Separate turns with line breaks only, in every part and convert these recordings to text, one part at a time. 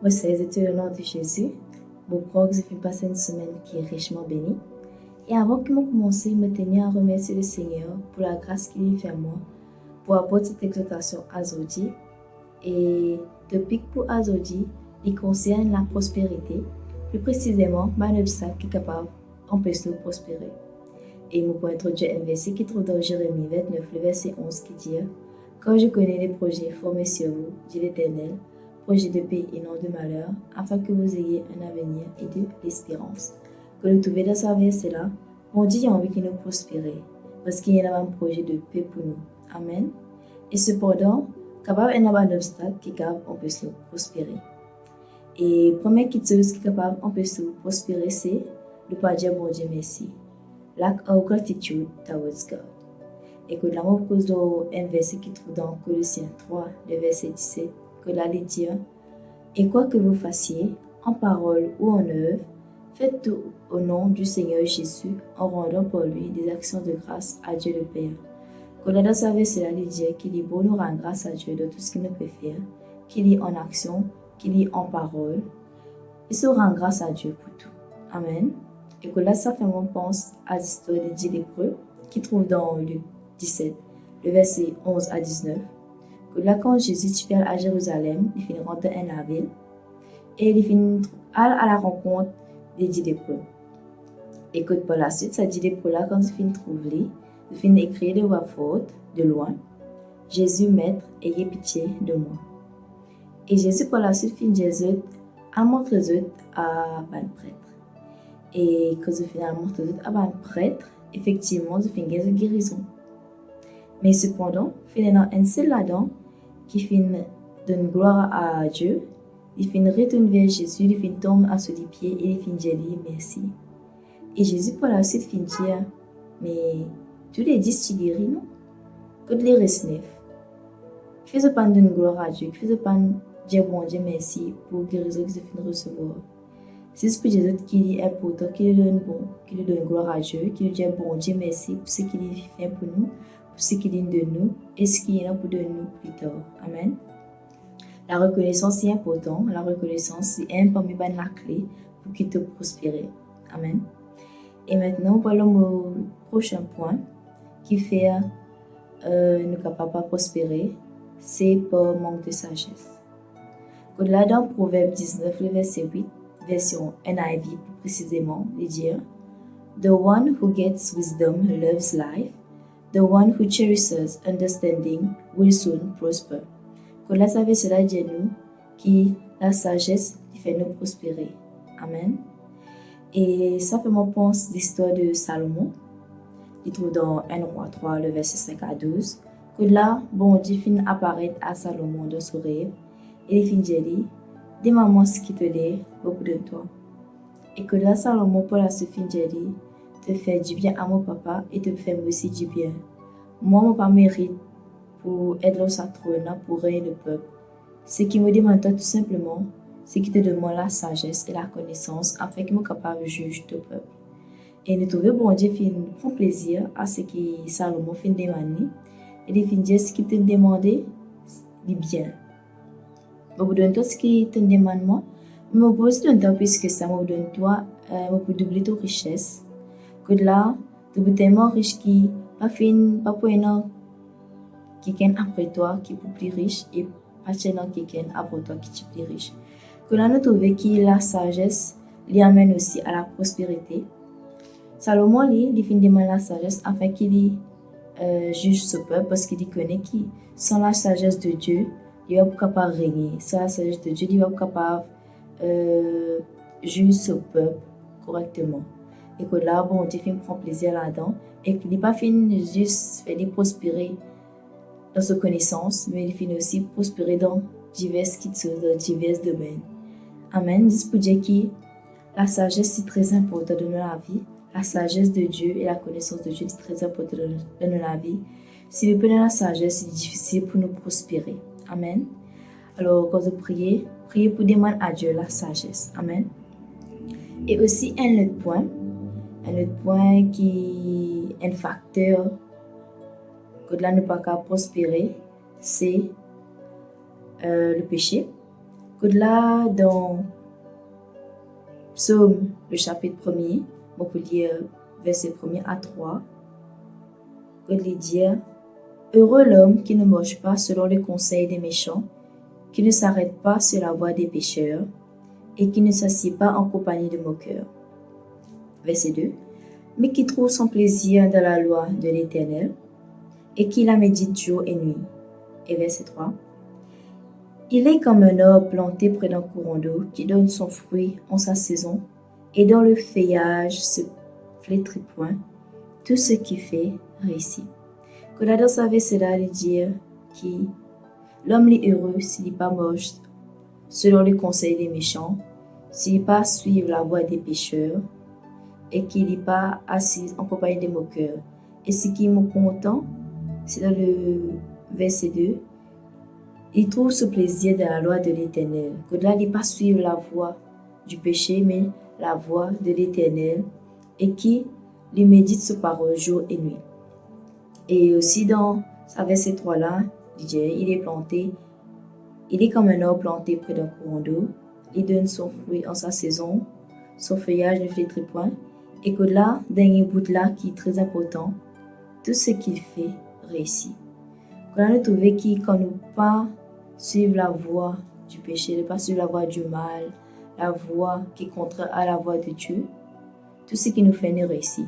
C'était au nom de Jésus. Mon proche, j'ai passé une semaine qui est richement bénie. Et avant que je commence, je me tenais à remercier le Seigneur pour la grâce qu'il a fait à moi, pour apporter cette exhortation à Zodi. Et depuis que pour Azodi, il concerne la prospérité, plus précisément, un obstacle qui est capable d'empêcher de prospérer. Et nous pouvons introduire un verset qui trouve dans Jérémie 29, le verset 11, qui dit « Quand je connais les projets formés sur vous, dit l'Éternel, projets de paix et non de malheur, afin que vous ayez un avenir et de l'espérance. » Que nous trouvons dans ce verset-là, on dit qu'il a envie de nous prospérer, parce qu'il y a un projet de paix pour nous. Amen. Et cependant, capable d'avoir un obstacle qui est capable d'empêcher nous prospérer. Et la première chose qui est capable d'empêcher nous prospérer, c'est de ne pas dire bon Dieu merci. Lack of gratitude towards God. Et que là, on pose un verset qui trouve dans Colossiens 3, le verset 17, que là, il dit « Et quoi que vous fassiez, en parole ou en œuvre, faites tout au nom du Seigneur Jésus, en rendant pour lui des actions de grâce à Dieu le Père. » Que là, dans ce verset-là, il dit qu'il est bon de rendre grâce à Dieu de tout ce qu'il nous peut faire, qu'il est en action, qu'il est en parole, et se rend grâce à Dieu pour tout. Amen. Et que là, ça fait mon pense à l'histoire des 10 lépreux qui trouve dans Luc 17, le verset 11 à 19. Que là, quand Jésus est à Jérusalem, il finit rentrer dans la ville et il finit à la rencontre des 10 lépreux. Et que par la suite, ça dit lépreux-là, quand il finit trouver, il finit écrire de voix forte, de loin, Jésus, Maître, ayez pitié de moi. Et Jésus, par la suite, finit Jésus à montrer à un prêtre. Et quand je finalement montre à un prêtre, effectivement, je finis une guérison. Mais cependant, finalement, un seul là-dedans qui finit donne gloire à Dieu, il finit retourner vers Jésus, il finit tomber à ses pieds et il finit dire merci. Et Jésus, par la suite, finit dire, mais tous les 10 tu guéris, non? Que les restes 9. Fais-le pas donner gloire à Dieu, fais-le pas dire bon Dieu merci pour la guérison que je finis de recevoir. C'est ce que Jésus qui est important, qui lui donne gloire à Dieu, qui lui dit bon Dieu merci pour ce qu'il fait pour nous, pour ce qu'il est de nous et ce qu'il est là pour de nous plus tard. Amen. La reconnaissance est importante. La reconnaissance c'est un parmi la clé pour qu'il te prospère. Amen. Et maintenant, parlons au prochain point qui fait nous capables de prospérer, c'est par manque de sagesse. Là dans Proverbe 19, le verset 8, version NIV plus précisément, il dit The one who gets wisdom loves life, the one who cherishes understanding will soon prosper. Là, ça veut cela dire nous qui la sagesse qui fait nous prospérer. Amen. Et ça fait mon pense l'histoire de Salomon. Il trouve dans 1 roi 3, le verset 5 à 12, que là, bon Dieu finit apparaître à Salomon dans son rêve. Et il finit de dire, dis-moi ce qui te l'est beaucoup de toi. Et que là, Salomon, pour la suite, finit de dire, te faire du bien à mon papa et te faire aussi du bien. Moi, mon papa mérite pour être dans sa trône, pour régner le peuple. Ce qui me demande tout simplement, c'est qu'il te demande la sagesse et la connaissance afin qu'il soit capable de juger le peuple. Et nous trouvons bon Dieu prend plaisir à ce que Salomon fait demander. Et il finit dire ce qu'il te demande, du bien. Je vous donne tout ce qui te demande moi. Je vous pose un temps puisque ça me donne toi, je doubler ta richesse. Que là, tu es tellement riche qui pas pour un quelqu'un après toi qui est plus riche et pas quelqu'un après toi qui est plus riche. Que là, nous trouvons que la sagesse lui amène aussi à la prospérité. Salomon, il finit demander la sagesse afin qu'il juge ce peuple parce qu'il connaît qui, sans la sagesse de Dieu, il va être capable de régner. Sans la sagesse de Dieu, il va être capable de juger ce peuple correctement. Et que là, bon Dieu prend plaisir là-dedans et qu'il n'est pas fini juste faire prospérer dans sa connaissance, mais il finit aussi prospérer dans diverses choses, dans divers domaines. Amen. C'est pour dire que la sagesse est très importante dans la vie. La sagesse de Dieu et la connaissance de Dieu est très importante dans la vie. Si nous prenons la sagesse, c'est difficile pour nous prospérer. Amen. Alors, quand vous priez pour demander à Dieu la sagesse. Amen. Et aussi, un autre point qui est un facteur que là ne pas qu'à prospérer, c'est le péché. Au-delà, dans Psaume, le chapitre 1er, on peut lire verset 1er à 3, que lui dire heureux l'homme qui ne marche pas selon les conseils des méchants, qui ne s'arrête pas sur la voie des pécheurs et qui ne s'assied pas en compagnie de moqueurs. Verset 2. Mais qui trouve son plaisir dans la loi de l'Éternel et qui la médite jour et nuit. Et verset 3. Il est comme un arbre planté près d'un courant d'eau qui donne son fruit en sa saison et dont le feuillage se flétrit point. Tout ce qu'il fait réussit. Kodada savait cela de dire qui l'homme est heureux s'il n'est pas moche selon les conseils des méchants, s'il n'est pas suivre la voie des pécheurs et qu'il n'est pas assis en compagnie des moqueurs. Et ce qui me content, c'est dans le verset 2, il trouve ce plaisir dans la loi de l'Éternel. Kodada n'est pas suivre la voie du péché, mais la voie de l'Éternel et qui lui médite ce parole jour et nuit. Et aussi dans sa verset 3 là, il est planté, il est comme un arbre planté près d'un courant d'eau, il donne son fruit en sa saison, son feuillage ne flétrit point, et que là, dernier bout là qui est très important, tout ce qu'il fait réussit. Quand on trouve qui, quand nous pas suivre la voie du péché, ne pas suivre la voie du mal, la voie qui est contraire à la voie de Dieu, tout ce qui nous fait nous réussit.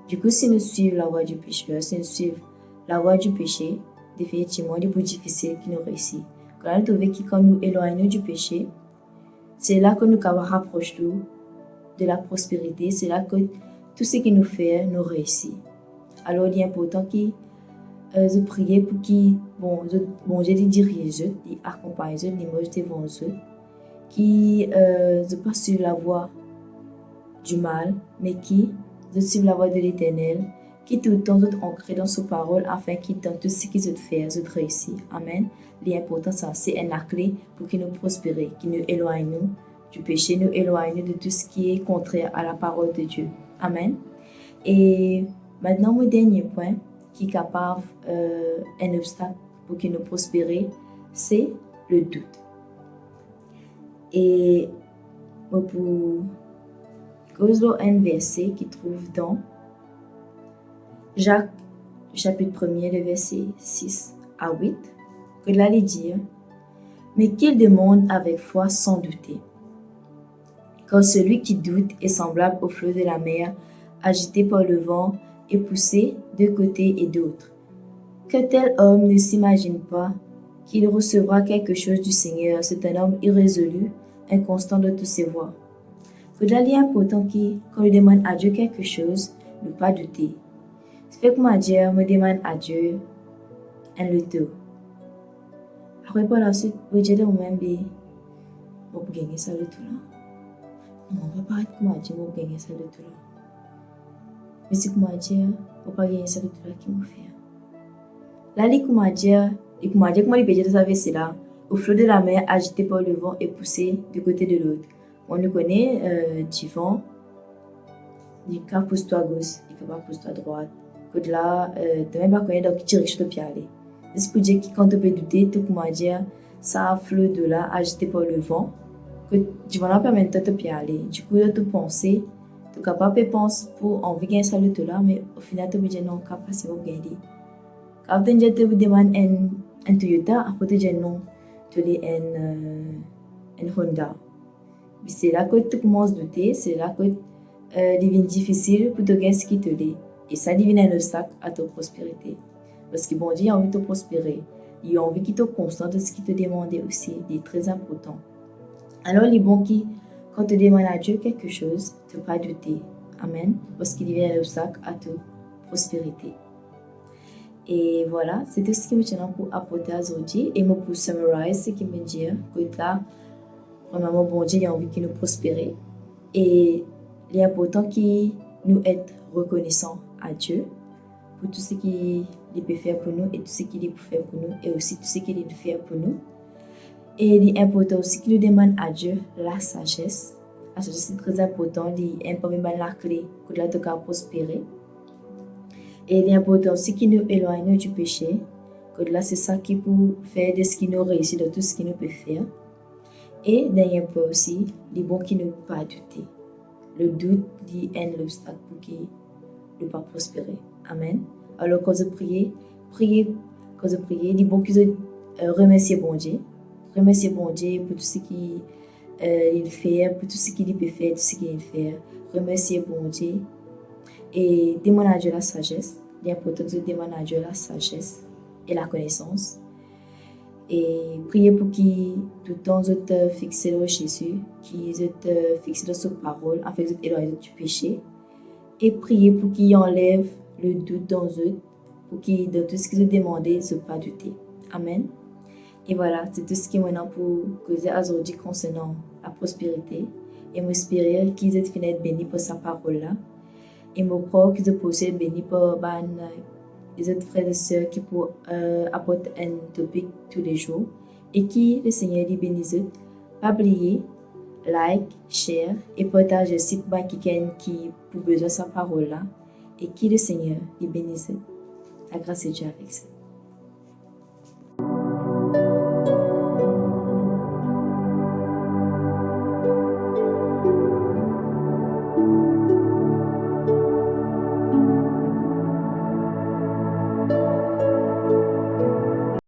Du coup, si nous suivons la voie du péché, si nous suivons la voie du péché, définitivement, il est plus difficile qui nous réussit. Quand on trouve que quand nous éloignons du péché, c'est là que nous rapprochons de la prospérité, c'est là que tout ce qui nous fait nous réussit. Alors, il est important de prier pour qui, j'ai des dirigeants, des accompagnants, des mots devant eux, qui ne pas suivre la voie du mal, mais qui de suivre la voie de l'Éternel, qui tout le temps sont ancrés dans sa parole afin qu'ils dans tout ce qu'ils ont fait, ils réussissent. Amen. L'important, c'est la clé pour qu'ils nous prospèrent, qu'ils nous éloignent du péché, nous éloignent de tout ce qui est contraire à la parole de Dieu. Amen. Et maintenant, mon dernier point, qui est capable un obstacle pour qu'ils nous prospèrent, c'est le doute. Et pour cause un verset qui trouve dans Jacques, chapitre 1er, le verset 6 à 8, que là, il dit, mais qu'il demande avec foi sans douter. Car celui qui doute est semblable au flot de la mer, agité par le vent et poussé de côté et d'autre. Que tel homme ne s'imagine pas qu'il recevra quelque chose du Seigneur, c'est un homme irrésolu, inconstant de toutes ses voies. Il est important que quand on demande à Dieu quelque chose, ne pas douter. Ça fait que moi, Dieu me demande à Dieu un loto. Après, par la suite, je dis à moi-même, je vais gagner ça loto là. Non, on ne va pas être comme Dieu, je vais gagner ça loto là. Mais c'est comme Dieu, je ne vais pas gagner ça loto là qui me fait. Là, il est comme Dieu, comment il peut dire ça, c'est là. Au flot de la mer, agité par le vent et poussé du côté de l'autre. On le connaît, du vent, il pousse-toi à gauche, il pousse-toi à droite. Que là, tu n'as même pas connu dans quelle direction tu peux aller. C'est pour dire que quand tu peux douter, tu peux dire, ça flot de là, agité par le vent, que tu vas pas permettre de te aller. Du coup, tu peux penser, tu es capable de penser pour envie de gagner ça là, mais au final, tu peux dire non, capable de gagner. Quand tu te demandes un Toyota, après tu dis non, tu as un Honda. C'est là que tu commences à douter, c'est là que devient difficile pour te gagner ce qui te dit. Et ça devient un obstacle à ta prospérité. Parce que bon Dieu a envie de te prospérer. Il a envie qu'il te constate de ce qu'il te demande aussi. C'est très important. Alors, il est bon quand tu demandes à Dieu quelque chose, tu ne pas douter. Amen. Parce qu'il devient un obstacle à ta prospérité. Et voilà, c'est tout ce qui me tient pour apporter aujourd'hui. Et moi, pour summariser ce qui me dit que là, premièrement, bon Dieu a envie qu'il nous prospère. Et il est important qu'il nous être reconnaissants à Dieu pour tout ce qu'il peut faire pour nous et tout ce qu'il peut faire pour nous et aussi tout ce qu'il peut faire pour nous. Et il est important aussi qu'il nous demande à Dieu la sagesse. La sagesse est très important, il est important la clé pour la prospérer. Et il est important aussi qu'il nous éloigne du péché, que là c'est ça qui peut faire de ce qui nous réussit, de tout ce qu'il nous peut faire. Et dernier point aussi, les bons qui ne pas douter. Le doute dit un obstacle pour qui ne pas prospérer. Amen. Alors quand vous priez, les bons qui remercier bon Dieu. Remercier bon Dieu pour tout ce qu'il fait, pour tout ce qu'il peut faire, tout ce qu'il fait. Remercier bon Dieu. Et demander à Dieu la sagesse. L'important de demander à Dieu la sagesse et la connaissance. Et prier pour qu'il tout le temps te fixer sur Jésus, qu'ils te fixer sur sa parole, afin de t'éloigner du péché. Et prier pour qu'il enlève le doute dans eux, pour qu'il, dans tout ce qu'ils ont demandé, ne se pas douter. Amen. Et voilà, c'est tout ce qui est maintenant pour causer aujourd'hui concernant la prospérité. Et m'espérer qu'ils aient fini d'être bénis pour sa parole-là. Et me croire qu'ils ont posé bénis pour les autres frères et sœurs qui pour apporter un topic tous les jours. Et qui le Seigneur les bénisse. Pas oublier, like, share et partager le site quelqu'un qui pour besoin de sa parole-là. Et qui le Seigneur les bénisse. La grâce de Dieu avec ça.